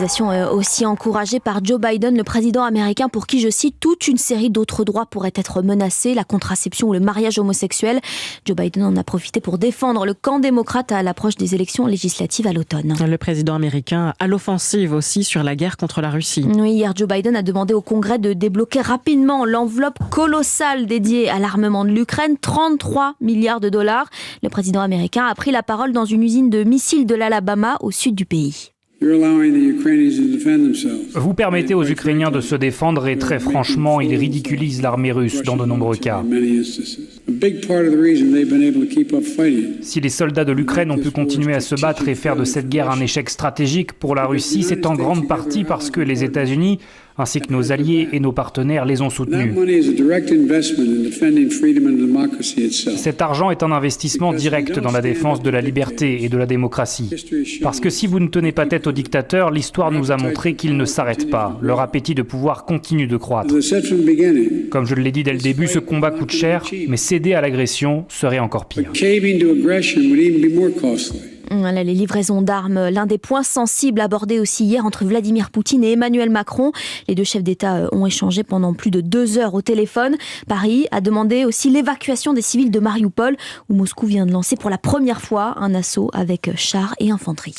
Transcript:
légalisation aussi encouragée par Joe Biden, le président américain, pour qui, je cite, toute une série d'autres droits pourraient être menacés, la contraception ou le mariage homosexuel. Joe Biden en a profité pour défendre le camp démocrate à l'approche des élections législatives à l'automne. Le président américain à l'offensive aussi sur la guerre contre la Russie. Oui, hier, Joe Biden a demandé au Congrès de débloquer rapidement l'enveloppe colossale dédiée à l'armement de l'Ukraine, 33 milliards de dollars. Le président américain a pris la parole dans une usine de missiles de l'Alabama au sud du pays. Vous permettez aux Ukrainiens de se défendre et très franchement, ils ridiculisent l'armée russe dans de nombreux cas. Si les soldats de l'Ukraine ont pu continuer à se battre et faire de cette guerre un échec stratégique pour la Russie, c'est en grande partie parce que les États-Unis, ainsi que nos alliés et nos partenaires, les ont soutenus. Cet argent est un investissement direct dans la défense de la liberté et de la démocratie. Parce que si vous ne tenez pas tête aux dictateurs, l'histoire nous a montré qu'ils ne s'arrêtent pas. Leur appétit de pouvoir continue de croître. Comme je l'ai dit dès le début, ce combat coûte cher, mais céder à l'agression serait encore pire. Voilà, les livraisons d'armes, l'un des points sensibles abordés aussi hier entre Vladimir Poutine et Emmanuel Macron. Les deux chefs d'État ont échangé pendant plus de 2 heures au téléphone. Paris a demandé aussi l'évacuation des civils de Mariupol, où Moscou vient de lancer pour la première fois un assaut avec chars et infanterie.